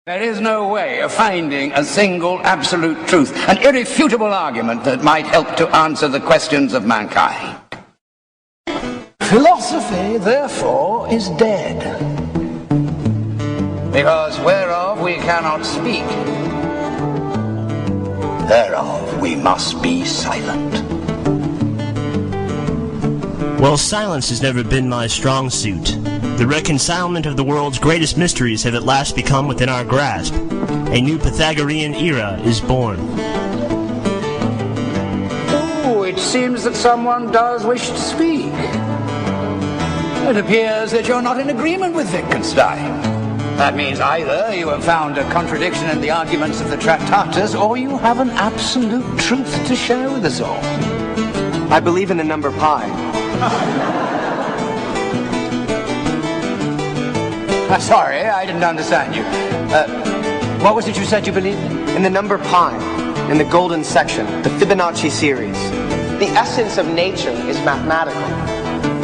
There is no way of finding a single absolute truth, an irrefutable argument that might help to answer the questions of mankind. Philosophy, therefore, is dead. Because whereof we cannot speak, thereof we must be silent. Well, silence has never been my strong suit. The reconcilement of the world's greatest mysteries have at last become within our grasp. A new Pythagorean era is born. Oh, it seems that someone does wish to speak. It appears that you're not in agreement with Wittgenstein. That means either you have found a contradiction in the arguments of the Tractatus, or you have an absolute truth to share with us all. I believe in the number pi. Sorry, I didn't understand you. What was it you said you believed in? In the number pi, in the golden section, the Fibonacci series. The essence of nature is mathematical.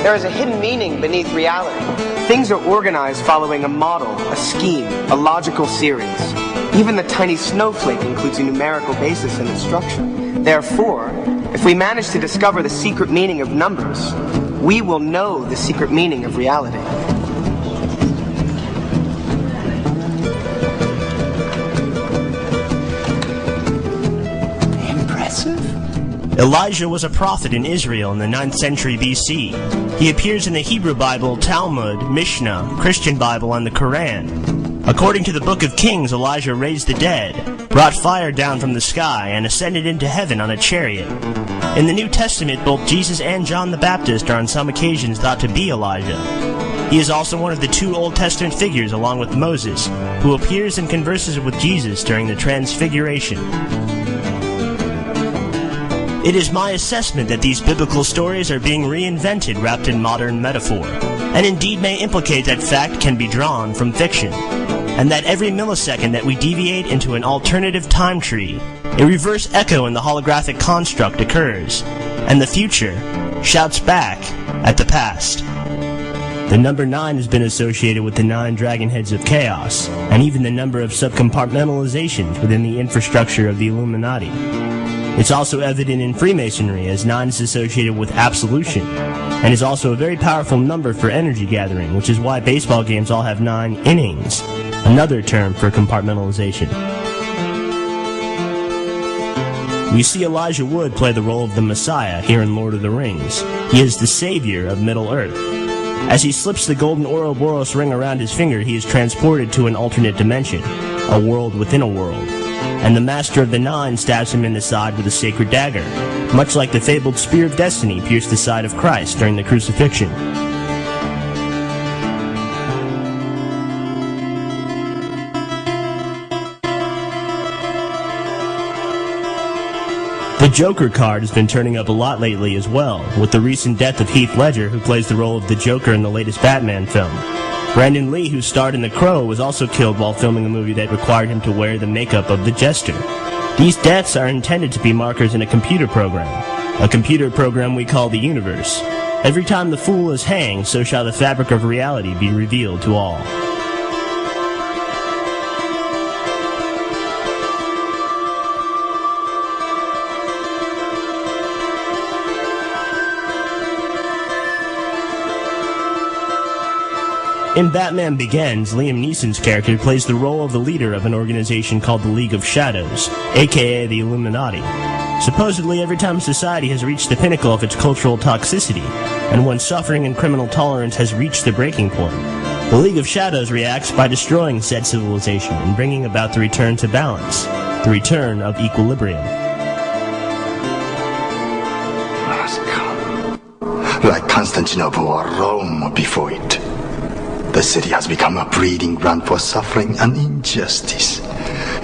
There is a hidden meaning beneath reality. Things are organized following a model, a scheme, a logical series. Even the tiny snowflake includes a numerical basis in its structure. Therefore, if we manage to discover the secret meaning of numbers, we will know the secret meaning of reality. Elijah was a prophet in Israel in the 9th century BC. He appears in the Hebrew Bible, Talmud, Mishnah, Christian Bible, and the Quran. According to the Book of Kings, Elijah raised the dead, brought fire down from the sky, and ascended into heaven on a chariot. In the New Testament, both Jesus and John the Baptist are on some occasions thought to be Elijah. He is also one of the two Old Testament figures, along with Moses, who appears and converses with Jesus during the Transfiguration. It is my assessment that these biblical stories are being reinvented wrapped in modern metaphor, and indeed may implicate that fact can be drawn from fiction, and that every millisecond that we deviate into an alternative time tree, a reverse echo in the holographic construct occurs, and the future shouts back at the past. The number 9 has been associated with the 9 dragon heads of chaos, and even the number of subcompartmentalizations within the infrastructure of the Illuminati. It's also evident in Freemasonry, as 9 is associated with absolution, and is also a very powerful number for energy gathering, which is why baseball games all have 9 innings, another term for compartmentalization. We see Elijah Wood play the role of the Messiah here in Lord of the Rings. He is the savior of Middle-earth. As he slips the golden Ouroboros ring around his finger, he is transported to an alternate dimension, a world within a world. And the Master of the 9 stabs him in the side with a sacred dagger, much like the fabled Spear of Destiny pierced the side of Christ during the crucifixion. The Joker card has been turning up a lot lately as well, with the recent death of Heath Ledger, who plays the role of the Joker in the latest Batman film. Brandon Lee, who starred in The Crow, was also killed while filming a movie that required him to wear the makeup of the Jester. These deaths are intended to be markers in a computer program we call the universe. Every time the fool is hanged, so shall the fabric of reality be revealed to all. In Batman Begins, Liam Neeson's character plays the role of the leader of an organization called the League of Shadows, aka the Illuminati. Supposedly, every time society has reached the pinnacle of its cultural toxicity, and when suffering and criminal tolerance has reached the breaking point, the League of Shadows reacts by destroying said civilization and bringing about the return to balance, the return of equilibrium. Like Constantinople or Rome before it, the city has become a breeding ground for suffering and injustice.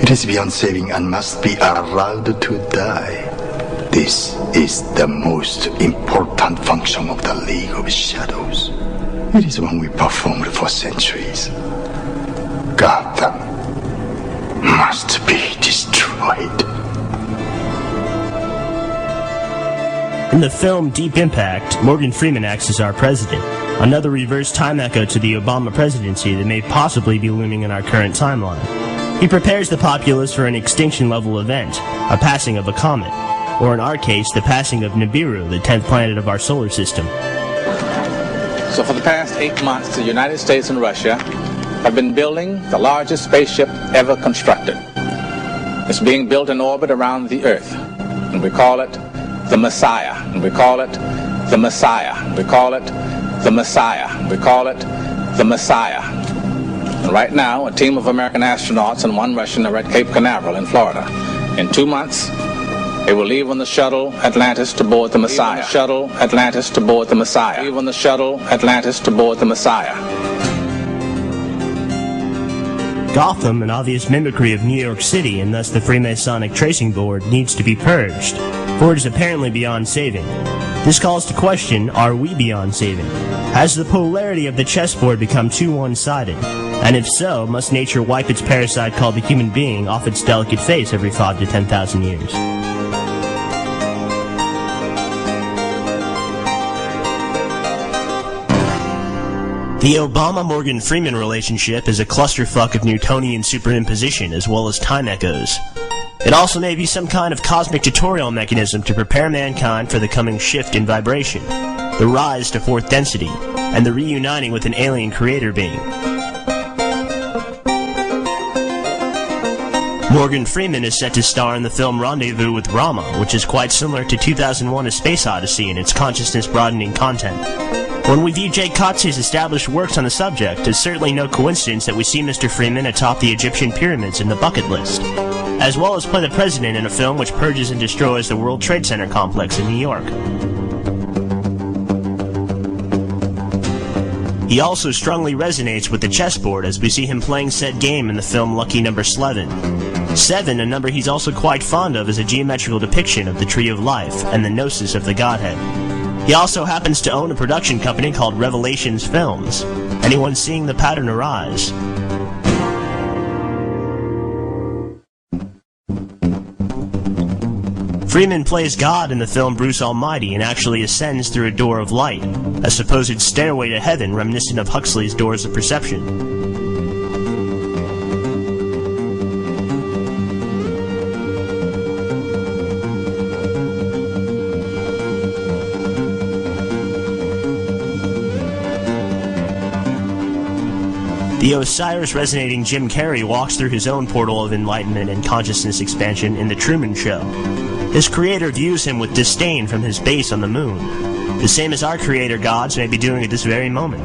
It is beyond saving and must be allowed to die. This is the most important function of the League of Shadows. It is one we performed for centuries. Gotham must be destroyed. In the film Deep Impact, Morgan Freeman acts as our president, another reverse time echo to the Obama presidency that may possibly be looming in our current timeline. He prepares the populace for an extinction-level event, a passing of a comet, or in our case, the passing of Nibiru, the 10th planet of our solar system. So for the past 8 months, the United States and Russia have been building the largest spaceship ever constructed. It's being built in orbit around the Earth, and we call it the Messiah, and we call it the Messiah, and we call it the Messiah, and we call it the Messiah. And right now, a team of American astronauts and one Russian are at Cape Canaveral in Florida. In 2 months, they will leave on the shuttle Atlantis to board the Messiah. Shuttle Atlantis to board the Messiah. Leave on the shuttle Atlantis to board the Messiah. Gotham, an obvious mimicry of New York City and thus the Freemasonic tracing board, needs to be purged, for it is apparently beyond saving. This calls to question, are we beyond saving? Has the polarity of the chessboard become too one-sided? And if so, must nature wipe its parasite called the human being off its delicate face every 5 to 10,000 years? The Obama-Morgan Freeman relationship is a clusterfuck of Newtonian superimposition as well as time echoes. It also may be some kind of cosmic tutorial mechanism to prepare mankind for the coming shift in vibration, the rise to fourth density, and the reuniting with an alien creator being. Morgan Freeman is set to star in the film Rendezvous with Rama, which is quite similar to 2001: A Space Odyssey in its consciousness-broadening content. When we view Jay Kotze's established works on the subject, it's certainly no coincidence that we see Mr. Freeman atop the Egyptian pyramids in the bucket list, as well as play the president in a film which purges and destroys the World Trade Center complex in New York. He also strongly resonates with the chessboard as we see him playing said game in the film Lucky Number 7. 7, a number he's also quite fond of, is a geometrical depiction of the Tree of Life and the Gnosis of the Godhead. He also happens to own a production company called Revelations Films. Anyone seeing the pattern arise? Freeman plays God in the film Bruce Almighty and actually ascends through a door of light, a supposed stairway to heaven reminiscent of Huxley's Doors of Perception. The Osiris-resonating Jim Carrey walks through his own portal of enlightenment and consciousness expansion in The Truman Show. His creator views him with disdain from his base on the moon, the same as our creator gods may be doing at this very moment.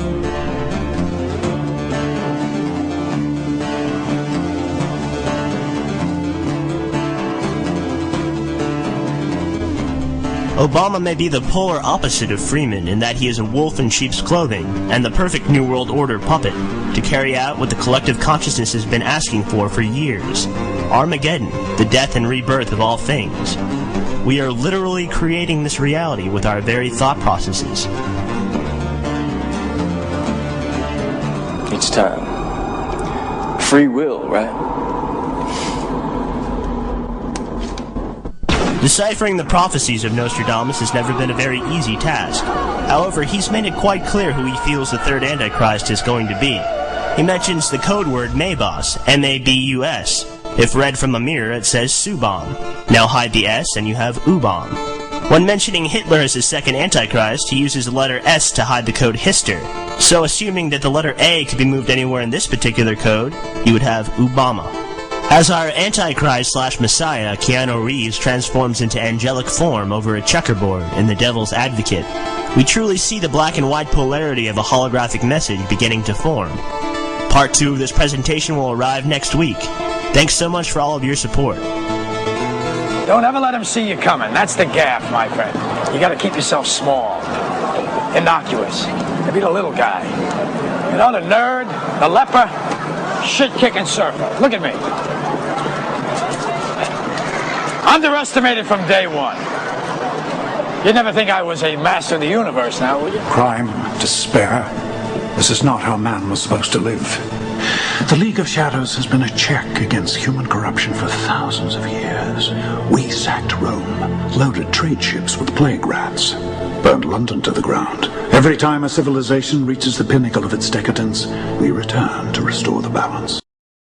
Obama may be the polar opposite of Freeman in that he is a wolf in sheep's clothing and the perfect New World Order puppet to carry out what the collective consciousness has been asking for years: Armageddon, the death and rebirth of all things. We are literally creating this reality with our very thought processes. Each time. Free will, right? Deciphering the prophecies of Nostradamus has never been a very easy task. However, he's made it quite clear who he feels the third Antichrist is going to be. He mentions the code word Mabus, M-A-B-U-S. If read from a mirror, it says Subom. Now hide the S and you have Ubom. When mentioning Hitler as his second Antichrist, he uses the letter S to hide the code Hister. So assuming that the letter A could be moved anywhere in this particular code, you would have Ubama. As our Antichrist/Messiah, Keanu Reeves transforms into angelic form over a checkerboard in The Devil's Advocate, we truly see the black and white polarity of a holographic message beginning to form. Part 2 of this presentation will arrive next week. Thanks so much for all of your support. Don't ever let him see you coming. That's the gaff, my friend. You gotta keep yourself small, innocuous. Maybe the little guy. You know, the nerd, the leper, shit-kicking surfer. Look at me. Underestimated from day one. You'd never think I was a master of the universe now, would you? Crime, despair. This is not how man was supposed to live. The League of Shadows has been a check against human corruption for thousands of years. We sacked Rome, loaded trade ships with plague rats, burned London to the ground. Every time a civilization reaches the pinnacle of its decadence, we return to restore the balance.